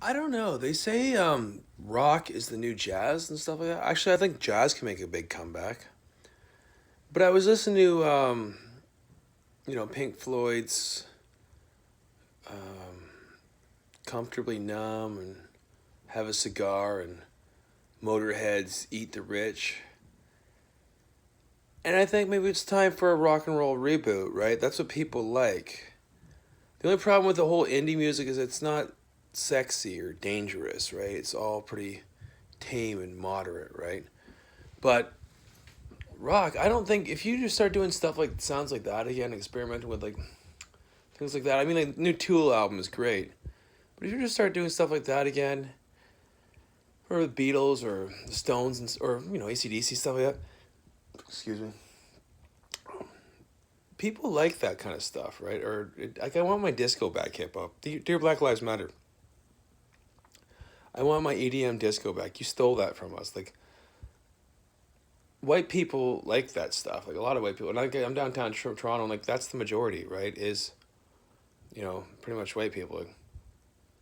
I don't know. They say rock is the new jazz and stuff like that. Actually, I think jazz can make a big comeback. But I was listening to Pink Floyd's um, "Comfortably Numb" and "Have a Cigar" and Motorhead's "Eat the Rich." And I think maybe it's time for a rock and roll reboot, right? That's what people like. The only problem with the whole indie music is it's not sexy or dangerous, right? It's all pretty tame and moderate, right? But rock, I don't think if you just start doing stuff like sounds like that again, experimenting with like things like that. I mean, like new Tool album is great, but if you just start doing stuff like that again, or the Beatles or the Stones or ACDC stuff like that, excuse me, people like that kind of stuff, right? Like I want my disco back, hip hop. Dear Black Lives Matter. I want my EDM disco back. You stole that from us. Like white people like that stuff. Like a lot of white people. And I'm downtown Toronto. And like that's the majority, right? Is pretty much white people.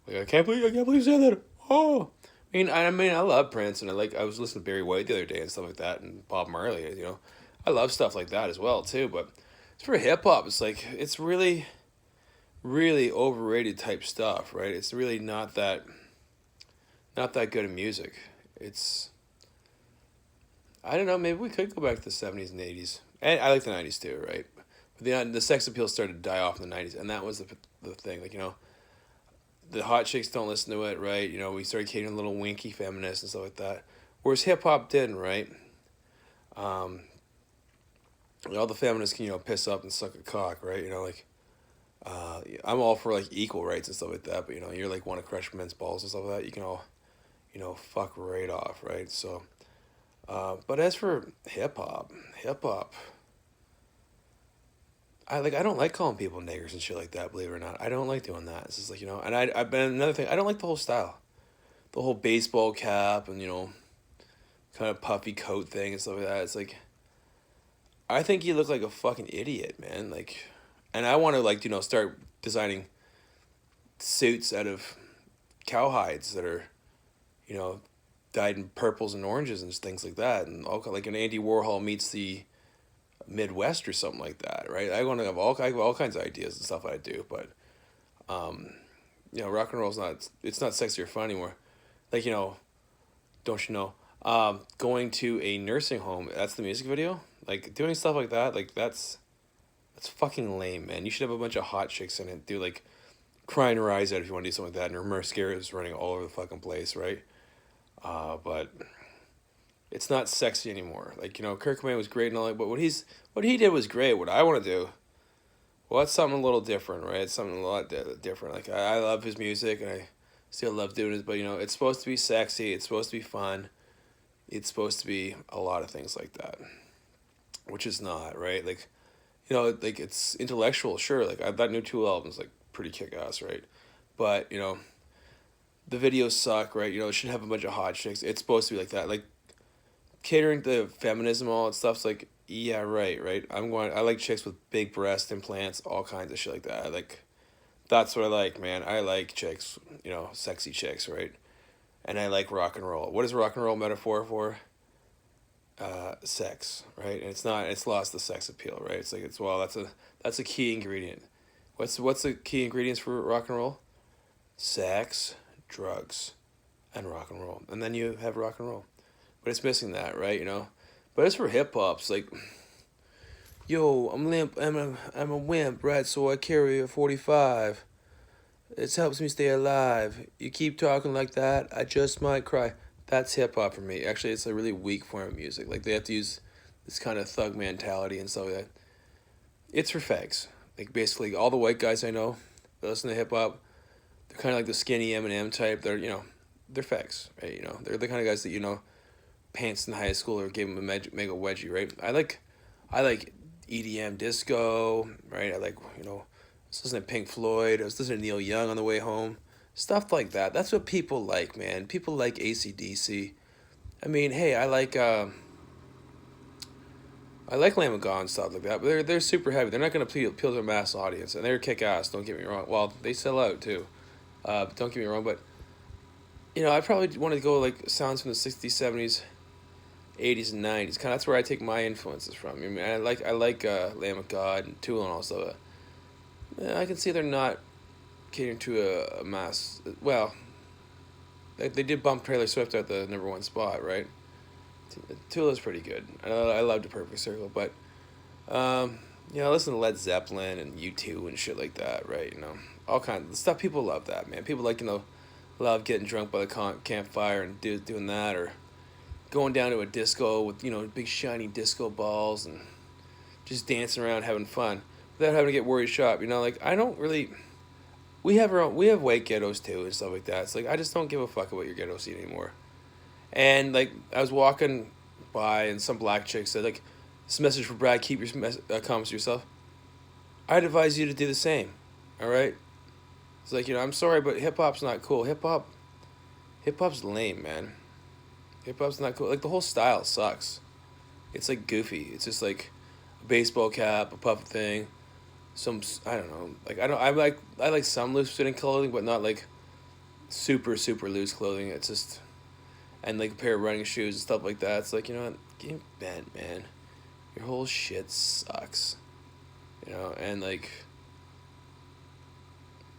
Like I can't believe you said that. Oh, I mean, I love Prince, and I was listening to Barry White the other day and stuff like that, and Bob Marley. I love stuff like that as well too. But it's for hip hop. It's like it's really, really overrated type stuff, right? It's really not that good of music. It's I don't know. Maybe we could go back to the '70s and '80s, and I like the '90s too, right? But the sex appeal started to die off in the '90s, and that was the thing. Like the hot chicks don't listen to it, right? We started catering a little winky feminists and stuff like that. Whereas hip hop didn't, right? Um, all the feminists can piss up and suck a cock, right? I'm all for like equal rights and stuff like that, but you're like want to crush men's balls and stuff like that. You can all fuck right off, right? So, but as for hip hop, I don't like calling people niggers and shit like that. Believe it or not, I don't like doing that. It's just like and I've been another thing. I don't like the whole style, the whole baseball cap and kind of puffy coat thing and stuff like that. It's like I think you look like a fucking idiot, man. Like, and I want to like start designing suits out of cowhides that are you know dyed in purples and oranges and things like that, and all like an Andy Warhol meets the Midwest or something like that, right? I have all kinds of ideas and stuff I do, but um, rock and roll's not sexy or fun anymore. Like don't you know? Going to a nursing home. That's the music video. Like doing stuff like that. Like that's fucking lame, man. You should have a bunch of hot chicks in it. Do like crying her eyes out if you want to do something like that. And her mascara is running all over the fucking place, right? But it's not sexy anymore. Like Kurt Cobain was great and all that, but what he did was great. What I want to do, well, it's something a little different, right? It's something a lot different. Like I love his music and I still love doing it, but it's supposed to be sexy. It's supposed to be fun. It's supposed to be a lot of things like that, which is not right. Like, like it's intellectual, sure. Like that new Tool album is like pretty kick ass, right? But the videos suck, right? It should have a bunch of hot chicks. It's supposed to be like that, like catering to feminism, all that stuff's like, yeah, right, right. I like chicks with big breast implants, all kinds of shit like that. That's what I like, man. I like chicks, sexy chicks, right? And I like rock and roll. What is rock and roll metaphor for? Sex, right? And it's lost the sex appeal, right? It's like that's a key ingredient. What's the key ingredients for rock and roll? Sex, drugs, and rock and roll, and then you have rock and roll. But it's missing that, right? But as for hip hop's like, yo, I'm limp. I'm a wimp, right? So I carry a 45. It helps me stay alive. You keep talking like that, I just might cry. That's hip hop for me. Actually, it's a really weak form of music. Like they have to use this kind of thug mentality and stuff like that. It's for fags. Like basically, all the white guys I know that listen to hip hop, they're kind of like the skinny Eminem type. They're fags, right? They're the kind of guys that pants in high school or gave them a mega wedgie, right? I like EDM disco, right? I like I was listening to Pink Floyd. I was listening to Neil Young on the way home. Stuff like that. That's what people like, man. People like ACDC. I mean, hey, I like Lamb of God and stuff like that, but they're super heavy. They're not gonna appeal to a mass audience, and they're kick ass. Don't get me wrong. Well, they sell out too. But don't get me wrong. But You know, I probably want to go like sounds from the 60s, 70s, 80s, and 90s. Kind of that's where I take my influences from. I mean, I like Lamb of God and Tool and also. I can see they're not catering to a mass. Well, they did bump Taylor Swift at the number one spot, right? Tool is pretty good. I loved The Perfect Circle, but you know, I listen to Led Zeppelin and U2 and shit like that, right? You know, all kinds of stuff. People love that, man. People like, you know, love getting drunk by the campfire and doing that, or going down to a disco with, you know, big shiny disco balls and just dancing around having fun without having to get worried shop. You know, like I don't really. We have white ghettos too and stuff like that. It's like I just don't give a fuck about your ghetto scene anymore. And like I was walking by and some black chick said like, "This message for Brad: keep your comments to yourself." I'd advise you to do the same. All right. It's like, you know, I'm sorry, but hip hop's not cool. Hip hop's lame, man. Hip hop's not cool. Like the whole style sucks. It's like goofy. It's just like a baseball cap, a puff thing, some I don't know. Like I like some loose fitting clothing, but not like super loose clothing. It's just and like a pair of running shoes and stuff like that. It's like, you know what, get bent, man. Your whole shit sucks. You know, and like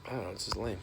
I don't know, it's just lame.